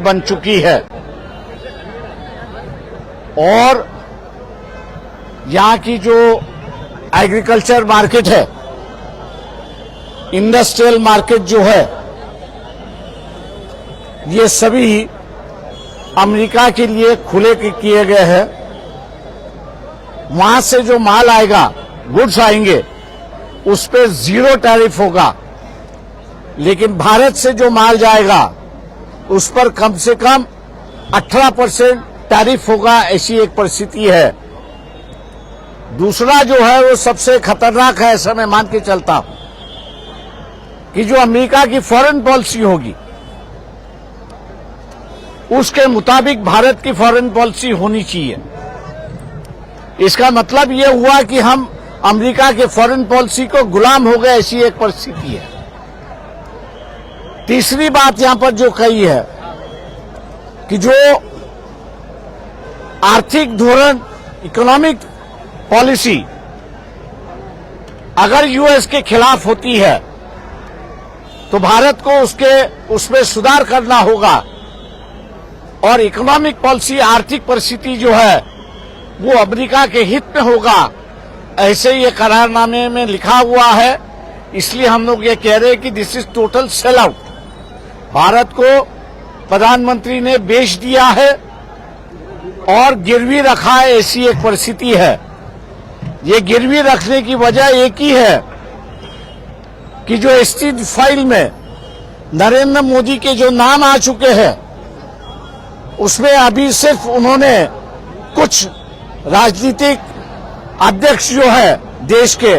बन चुकी है और यहाँ की जो एग्रीकल्चर मार्केट है, इंडस्ट्रियल मार्केट जो है, ये सभी अमेरिका के लिए खुले किए गए हैं। वहां से जो माल आएगा, गुड्स आएंगे, उस पे 0 टैरिफ होगा, लेकिन भारत से जो माल जाएगा उस पर कम से कम 18% टैरिफ होगा। ऐसी एक परिस्थिति है। दूसरा जो है वो सबसे खतरनाक है, ऐसा मैं मान के चलता हूं कि जो अमेरिका की फॉरेन पॉलिसी होगी उसके मुताबिक भारत की फॉरेन पॉलिसी होनी चाहिए। इसका मतलब यह हुआ कि हम अमेरिका के फॉरेन पॉलिसी को गुलाम हो गए, ऐसी एक परिस्थिति है। तीसरी बात यहां पर जो कही है कि जो आर्थिक धोरण, इकोनॉमिक पॉलिसी अगर यूएस के खिलाफ होती है तो भारत को उसमें सुधार करना होगा और इकोनॉमिक पॉलिसी, आर्थिक परिस्थिति जो है वो अमेरिका के हित में होगा, ऐसे ये करारनामे में लिखा हुआ है। इसलिए हम लोग ये कह रहे हैं कि this is total sell out. Bharat को प्रधानमंत्री ने बेच दिया है और गिरवी रखा है, ऐसी एक परिस्थिति है। ये गिरवी रखने की वजह एक ही है कि जो एसटी फाइल में नरेंद्र मोदी के जो नाम आ चुके हैं उसमें अभी सिर्फ उन्होंने कुछ राजनीतिक अध्यक्ष जो है देश के,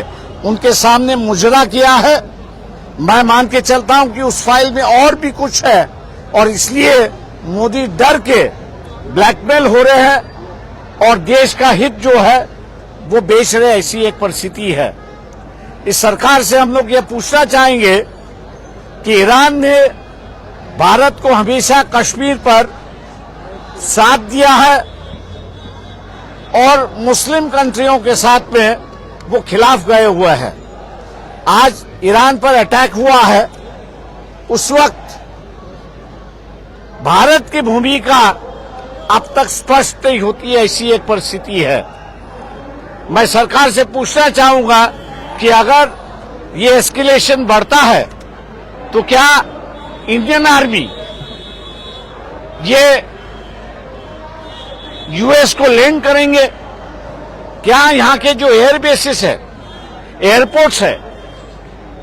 उनके सामने मुजरा किया है। मैं मान के चलता हूं कि उस फाइल में और भी कुछ है और इसलिए मोदी डर के ब्लैकमेल हो रहे हैं और देश का हित जो है वो बेच रहे, ऐसी एक परिस्थिति है। इस सरकार से हम लोग ये पूछना चाहेंगे कि ईरान ने भारत को हमेशा कश्मीर पर साथ दिया है और मुस्लिम कंट्रियों के साथ में वो खिलाफ गए हुए हैं। आज ईरान पर अटैक हुआ है, उस वक्त भारत की भूमिका अब तक स्पष्ट नहीं होती है, ऐसी एक परिस्थिति है। मैं सरकार से पूछना चाहूंगा कि अगर ये एस्केलेशन बढ़ता है तो क्या इंडियन आर्मी ये यूएस को लेंड करेंगे? क्या यहां के जो एयर बेसिस है, एयरपोर्ट्स है,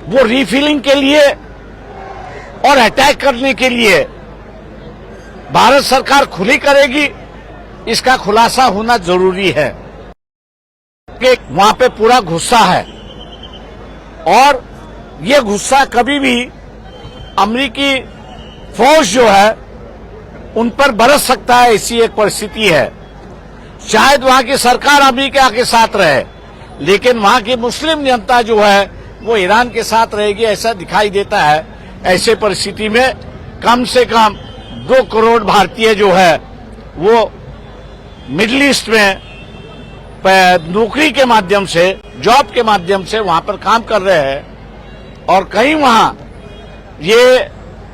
वो रीफिलिंग के लिए और अटैक करने के लिए भारत सरकार खुली करेगी? इसका खुलासा होना जरूरी है कि वहां पे पूरा गुस्सा है और ये गुस्सा कभी भी अमेरिकी फौज जो है उन पर बरस सकता है, ऐसी एक परिस्थिति है। शायद वहां की सरकार अमेरिका के साथ रहे, लेकिन वहां की मुस्लिम जनता जो है वो ईरान के साथ रहेगी, ऐसा दिखाई देता है। ऐसे परिस्थिति में कम से कम 2 करोड़ भारतीय जो है वो मिडिल ईस्ट में नौकरी के माध्यम से, जॉब के माध्यम से वहां पर काम कर रहे हैं और कहीं वहां ये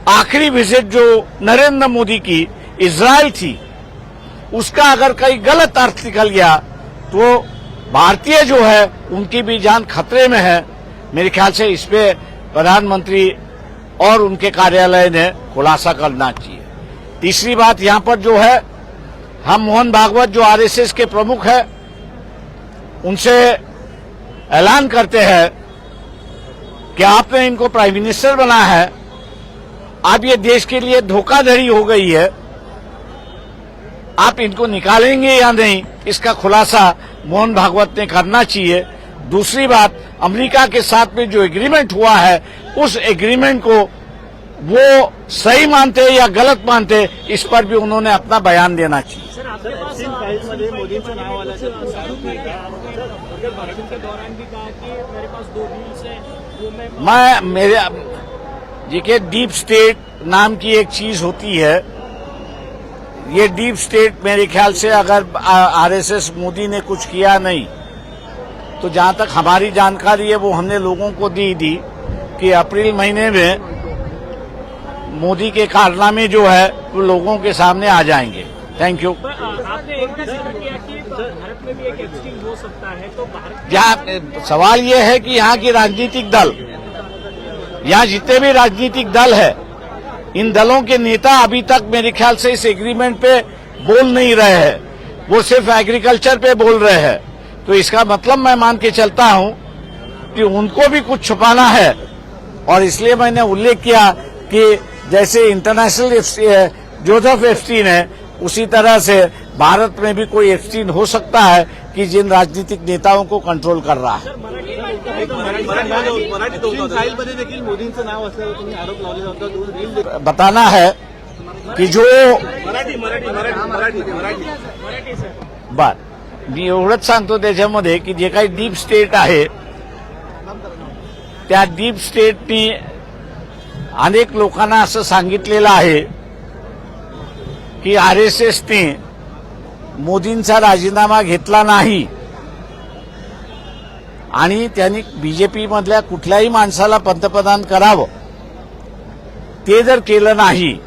आखिरी विजिट जो नरेंद्र मोदी की इजराइल थी, उसका अगर कहीं गलत अर्थ निकल गया तो भारतीय जो है उनकी भी जान खतरे में है। मेरे ख्याल से इस पे प्रधानमंत्री और उनके कार्यालय ने खुलासा करना चाहिए। तीसरी बात यहां पर जो है, हम मोहन भागवत जो आरएसएस के प्रमुख है उनसे ऐलान करते हैं कि आपने इनको प्राइम मिनिस्टर बनाया है, अब ये देश के लिए धोखाधड़ी हो गई है, आप इनको निकालेंगे या नहीं, इसका खुलासा मोहन भागवत ने करना चाहिए। दूसरी बात, अमेरिका के साथ में जो एग्रीमेंट हुआ है उस एग्रीमेंट को वो सही मानते या गलत मानते, इस पर भी उन्होंने अपना बयान देना चाहिए। मोदींचं नाव आलं भाषण के दौरान भी कहा कि मेरे पास 2 डील्स हैं, वो मैं मेरे देखिए, डीप स्टेट नाम की एक चीज होती है। ये डीप स्टेट मेरे ख्याल से अगर आरएसएस मोदी ने कुछ किया नहीं तो जहां तक हमारी जानकारी है वो हमने लोगों को दी कि अप्रैल महीने में मोदी के कारनामे जो है वो लोगों के सामने आ जाएंगे। Thank you. पर आपने एक भी जिक्र किया कि भारत में भी एक एप्स्टीन हो सकता है, तो भारत यहाँ सवाल ये है कि यहाँ की राजनीतिक दल, यहाँ जितने भी राजनीतिक दल है, इन दलों के नेता अभी तक मेरे ख्याल से इस एग्रीमेंट पे बोल नहीं रहे हैं, वो सिर्फ एग्रीकल्चर पे बोल रहे हैं। तो इसका मतलब मैं मान के चलता हूं कि उनको भी कुछ छुपाना है, और इसलिए मैंने उल्लेख किया कि जैसे इंटरनेशनल जोसेफ एप्स्टीन है, उसी तरह से भारत में भी कोई एप्स्टीन हो सकता है कि जिन राजनीतिक नेताओं को कंट्रोल कर रहा है। फाईलमध्ये देखील मोदींचं नाव असल्याचं तुम्ही आरोप लावलेला होता, तो रील बताना है कि जो बर मी एवढंच सांगतो त्याच्यामध्ये की जे काही डीप स्टेट आहे त्या डीप स्टेटनी अनेक लोकांना असं सांगितलेलं आहे की आरएसएसने मोदींचा राजीनामा घेतला नाही आणि त्यांनी बीजेपी मधल्या कुठल्याही माणसाला पंतप्रधान करावं, ते जर केलं नाही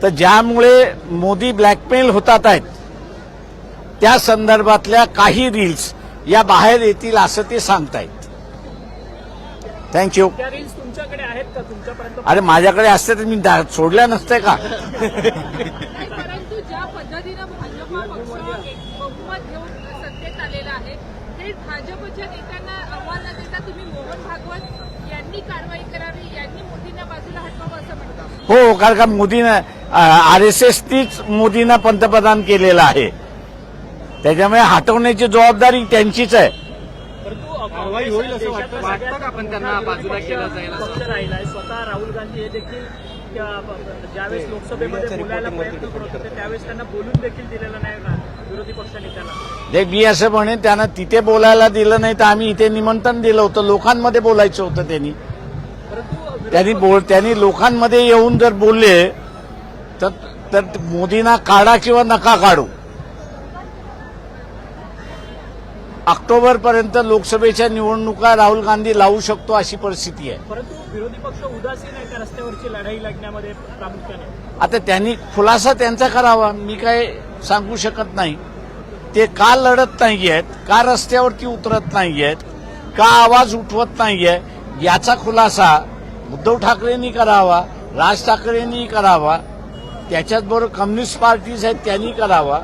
तर ज्यामुळे मोदी ब्लॅकमेल होतात आहेत त्या संदर्भातल्या काही रील्स या बाहेर येतील असं ते सांगतायत। थँक्यू। त्या रील्स तुमच्याकडे आहेत का? तुमच्यापर्यंत अरे माझ्याकडे असते तर मी सोडल्या नसते का? परंतु ज्या पद्धतीनं भाजपा पक्ष एक बहुमत घेऊन सत्तेत आलेला आहे, ते भाजपच्या नेत्यांना आव्हान न देता तुम्ही मोहन भागवत यांनी कारवाई करावी, यांनी मोदींना बाजूला हटवावं असं म्हणतात। हो, कारण का मोदीनं आरएसएसनीच मोदींना पंतप्रधान केलेलं आहे, त्याच्यामुळे हटवण्याची जबाबदारी त्यांचीच आहे। परंतु कारवाई होईल असं वाटतं का? आपण त्यांना बाजूला केलं जाईल असं? पक्ष राहिला आहे, स्वतः राहुल गांधी हे देखील ज्यावेळेस लोकसभेमध्ये बोलायला प्रयत्न करत होते त्यावेळेस त्यांना बोलून देखील दिलेलं नाही ना विरोधी पक्ष नेत्याला। देख मी असं म्हणेन, त्यानं तिथे बोलायला दिलं नाही तर आम्ही इथे निमंत्रण दिलं होतं, लोकांमध्ये बोलायचं होतं त्यांनी। परंतु त्यांनी लोकांमध्ये येऊन जर बोलले तर मोदींना काढा किंवा नका काढू, ऑक्टोबरपर्यंत लोकसभेच्या निवडणुका राहुल गांधी लावू शकतो अशी परिस्थिती आहे। परंतु विरोधी पक्ष उदासीन आहे का रस्त्यावरची लढाई लढण्यामध्ये प्रामुख्याने? आता त्यांनी खुलासा त्यांचा करावा, मी काय सांगू शकत नाही। ते का लढत नाहीयेत, का रस्त्यावरती उतरत नाहीयेत, का आवाज उठवत नाहीये, याचा खुलासा उद्धव ठाकरेंनी करावा, राज ठाकरेंनी करावा, त्याच्याचबरोबर कम्युनिस्ट पार्टीज आहेत त्यांनी करावा,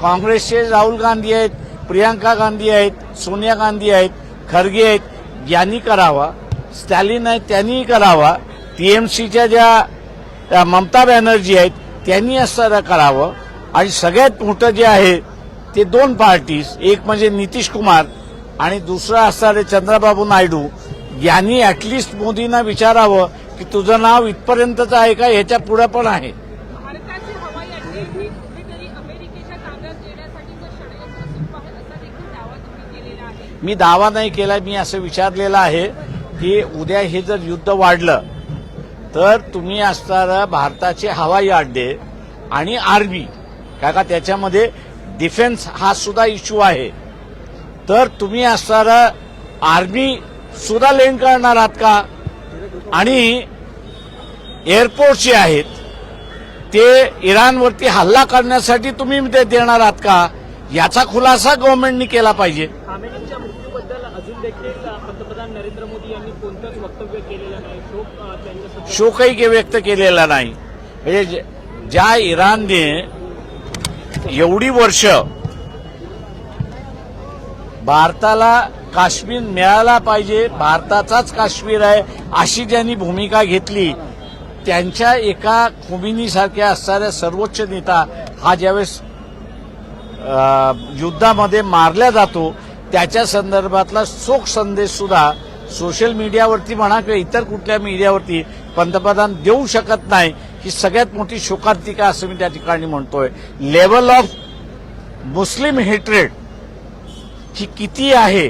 काँग्रेसचे राहुल गांधी आहेत, प्रियंका गांधी आहेत, सोनिया गांधी आहेत, खरगे आहेत, यांनी करावा, स्टॅलिन आहेत त्यांनी करावा, टीएमसीच्या ज्या ममता बॅनर्जी आहेत त्यांनी असं करावं, आणि सगळ्यात मोठं जे आहे ते दोन पार्टीज, एक म्हणजे नितीश कुमार आणि दुसरं असणारे चंद्रबाबू नायडू, यांनी ऍटलिस्ट मोदींना विचारावं की तुझं नाव इथपर्यंतच आहे का, ह्याच्या पुढे पण आहे। भारताचे हवाई अड्डे हे कुठेतरी अमेरिकेच्या ताब्यात देण्यासाठीचं षडयंत्र सुरू आहे असा देखील दावा तुम्ही केलेला आहे। मी दावा नाही केला, मी असं विचारलेलं आहे की उद्या हे जर युद्ध वाढलं तर तुम्ही असणारं भारताचे हवाई अड्डे आणि आर्मी, का त्याच्यामध्ये डिफेन्स हा सुद्धा इश्यू आहे, तर तुम्ही असणारं आर्मी सुद्धा लँड करणार आहात का, आणि एअरपोर्ट जे आहेत ते इराणवरती हल्ला करण्यासाठी तुम्ही ते देणार आहात का, याचा खुलासा गव्हर्नमेंटनी केला पाहिजे। खामेनींच्या मृत्यूबद्दल अजून देखील पंतप्रधान नरेंद्र मोदी यांनी कोणतंच वक्तव्य केलेलं नाही, शोक त्यांच्यासोबत शोकही व्यक्त केलेला नाही। म्हणजे ज्या इराणने एवढी वर्ष भारताला काश्मीर मिळाला पाहिजे, भारताचाच काश्मीर आहे अशी ज्यांनी भूमिका घेतली, त्यांच्या एका खोमिनीसारख्या असणाऱ्या सर्वोच्च नेता हा ज्यावेळेस युद्धामध्ये मारला जातो त्याच्या संदर्भातला शोक संदेश सुद्धा सोशल मीडियावरती म्हणा किंवा इतर कुठल्या मीडियावरती पंतप्रधान देऊ शकत नाही, ही सगळ्यात मोठी शोकांतिका असं मी त्या ठिकाणी म्हणतोय। लेवल ऑफ मुस्लिम हेट्रेड ही किती आहे